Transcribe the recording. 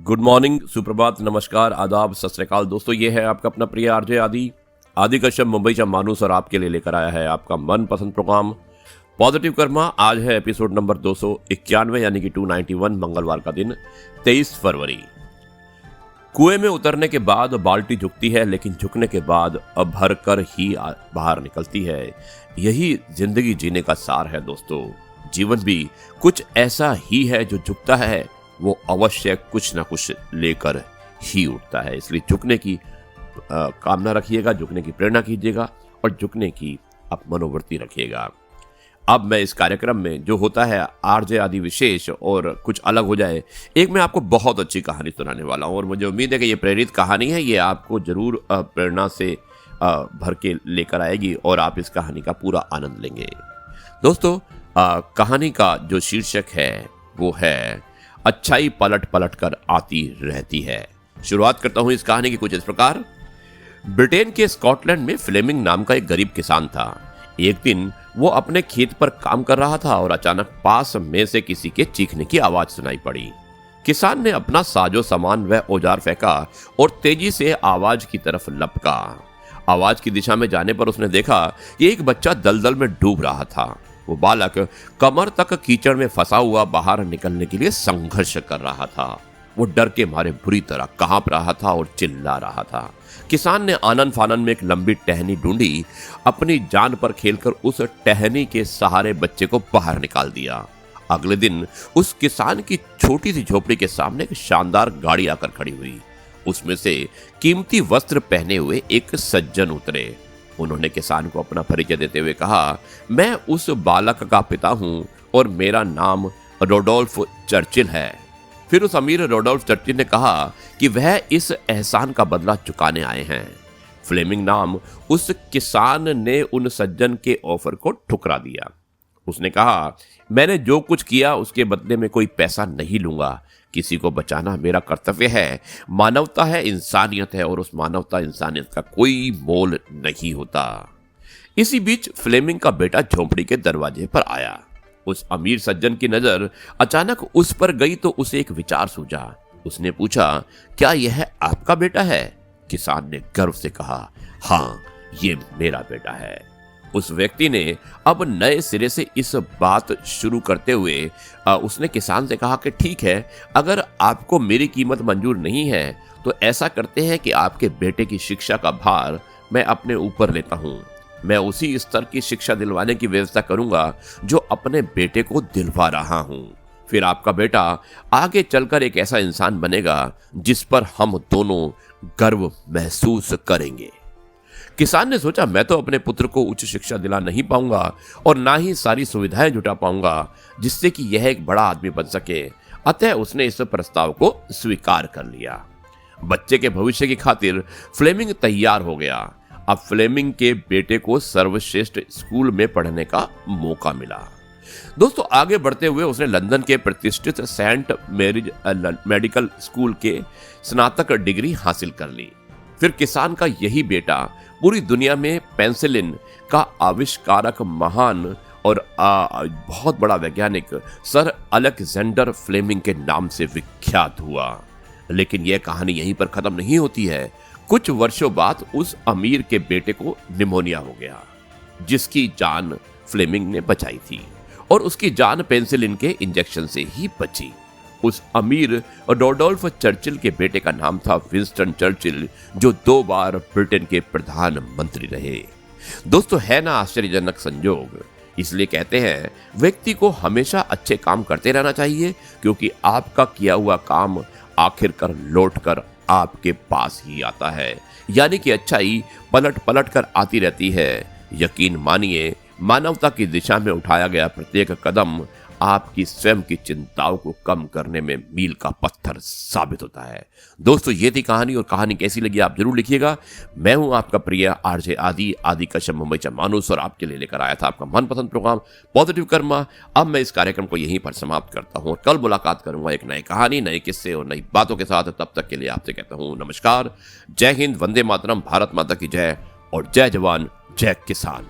Good morning, सुप्रभात, नमस्कार, आदाब, सत श्री अकाल। दोस्तों, ये है आपका अपना प्रिय आरजे आदि कश्यप मुंबई से मानुस और आपके लिए लेकर आया है आपका मनपसंद प्रोग्राम पॉजिटिव कर्मा। आज है एपिसोड नंबर 291 यानी कि 291, मंगलवार का दिन 23 फरवरी। कुएं में उतरने के बाद बाल्टी झुकती है, लेकिन झुकने के बाद अब भर कर ही बाहर निकलती है। यही जिंदगी जीने का सार है दोस्तों। जीवन भी कुछ ऐसा ही है, जो झुकता है वो अवश्य कुछ ना कुछ लेकर ही उठता है। इसलिए झुकने की कामना रखिएगा, झुकने की प्रेरणा कीजिएगा और झुकने की आप मनोवृत्ति रखिएगा। अब मैं इस कार्यक्रम में जो होता है आरजे आदि विशेष और कुछ अलग हो जाए, एक मैं आपको बहुत अच्छी कहानी सुनाने वाला हूँ और मुझे उम्मीद है कि ये प्रेरित कहानी है। ये आपको जरूर प्रेरणा से भर के लेकर आएगी और आप इस कहानी का पूरा आनंद लेंगे। दोस्तों, कहानी का जो शीर्षक है वो है अच्छाई पलट पलट कर आती रहती है। शुरुआत करता हूं इस कहानी की कुछ इस प्रकार। ब्रिटेन के स्कॉटलैंड में फ्लेमिंग नाम का एक गरीब किसान था। एक दिन वो अपने खेत पर काम कर रहा था और अचानक पास में से किसी के चीखने की आवाज सुनाई पड़ी। किसान ने अपना साजो सामान व औजार फेंका और तेजी से आवाज की तरफ लपका। आवाज की दिशा में जाने पर उसने देखा कि एक बच्चा दलदल में डूब रहा था। वो बालक कमर तक कीचड़ में फंसा हुआ बाहर निकलने के लिए संघर्ष कर रहा था। वो डर के मारे बुरी तरह कांप रहा था और चिल्ला रहा था। किसान ने आनन फानन में एक लंबी टहनी ढूंढी। अपनी जान पर खेलकर उस टहनी के सहारे बच्चे को बाहर निकाल दिया। अगले दिन उस किसान की छोटी सी झोपड़ी के सामने एक शानदार गाड़ी आकर खड़ी हुई। उसमें से कीमती वस्त्र पहने हुए एक सज्जन उतरे। उन्होंने किसान को अपना परिचय देते हुए कहा, मैं उस बालक का पिता हूं और मेरा नाम रोडोल्फ चर्चिल है। फिर उस अमीर रोडोल्फ चर्चिल ने कहा कि वह इस एहसान का बदला चुकाने आए हैं। फ्लेमिंग नाम उस किसान ने उन सज्जन के ऑफर को ठुकरा दिया। उसने कहा, मैंने जो कुछ किया उसके बदले में कोई पैसा नहीं लूंगा। किसी को बचाना मेरा कर्तव्य है। मानवता है, इंसानियत है और उस मानवता इंसानियत का कोई मोल नहीं होता। इसी बीच फ्लेमिंग का बेटा झोंपड़ी के दरवाजे पर आया। उस अमीर सज्जन की नजर अचानक उस पर गई तो उसे एक विचार सूझा। उसने पूछा, क्या यह आपका बेटा है? किसान ने गर्व से कहा, हाँ, ये मेरा बेटा है। उस व्यक्ति ने अब नए सिरे से इस बात शुरू करते हुए उसने किसान से कहा कि ठीक है, अगर आपको मेरी कीमत मंजूर नहीं है तो ऐसा करते हैं कि आपके बेटे की शिक्षा का भार मैं अपने ऊपर लेता हूं। मैं उसी स्तर की शिक्षा दिलवाने की व्यवस्था करूंगा जो अपने बेटे को दिलवा रहा हूं। फिर आपका बेटा आगे चलकर एक ऐसा इंसान बनेगा जिस पर हम दोनों गर्व महसूस करेंगे। किसान ने सोचा, मैं तो अपने पुत्र को उच्च शिक्षा दिला नहीं पाऊंगा और ना ही सारी सुविधाएं जुटा पाऊंगा जिससे कि यह एक बड़ा आदमी बन सके। अतः उसने इस प्रस्ताव को स्वीकार कर लिया। बच्चे के भविष्य की खातिर फ्लेमिंग तैयार हो गया। अब फ्लेमिंग के बेटे को सर्वश्रेष्ठ स्कूल में पढ़ने का मौका मिला। दोस्तों, आगे बढ़ते हुए उसने लंदन के प्रतिष्ठित सेंट मैरीज मेडिकल स्कूल के स्नातक डिग्री हासिल कर ली। फिर किसान का यही बेटा पूरी दुनिया में पेंसिलिन का आविष्कारक, महान और बहुत बड़ा वैज्ञानिक सर अलेक्जेंडर फ्लेमिंग के नाम से विख्यात हुआ। लेकिन यह कहानी यहीं पर खत्म नहीं होती है। कुछ वर्षों बाद उस अमीर के बेटे को निमोनिया हो गया, जिसकी जान फ्लेमिंग ने बचाई थी और उसकी जान पेंसिलिन के इंजेक्शन से ही बची। उस अमीर रोडोल्फ चर्चिल के बेटे का नाम था विंस्टन चर्चिल, जो 2 बार ब्रिटेन के प्रधानमंत्री रहे। दोस्तों, है ना आश्चर्यजनक संयोग। इसलिए कहते हैं व्यक्ति को हमेशा अच्छे काम करते रहना चाहिए, क्योंकि आपका किया हुआ काम आखिरकार लौटकर आपके पास ही आता है। यानी कि अच्छाई पलट पलट कर आती रहती है। यकीन मानिए, मानवता की दिशा में उठाया गया प्रत्येक कदम आपकी स्वयं की चिंताओं को कम करने में मील का पत्थर साबित होता है। दोस्तों, ये थी कहानी और कहानी कैसी लगी आप जरूर लिखिएगा। मैं हूं आपका प्रिय आरजे आदि कश्यप मुंबई से मानुस और आपके लिए लेकर आया था आपका मनपसंद प्रोग्राम पॉजिटिव कर्मा। अब मैं इस कार्यक्रम को यहीं पर समाप्त करता हूं और कल मुलाकात करूंगा एक नई कहानी, नए किस्से और नई बातों के साथ। तब तक के लिए आपसे कहता हूं नमस्कार, जय हिंद, वंदे मातरम, भारत माता की जय और जय जवान जय किसान।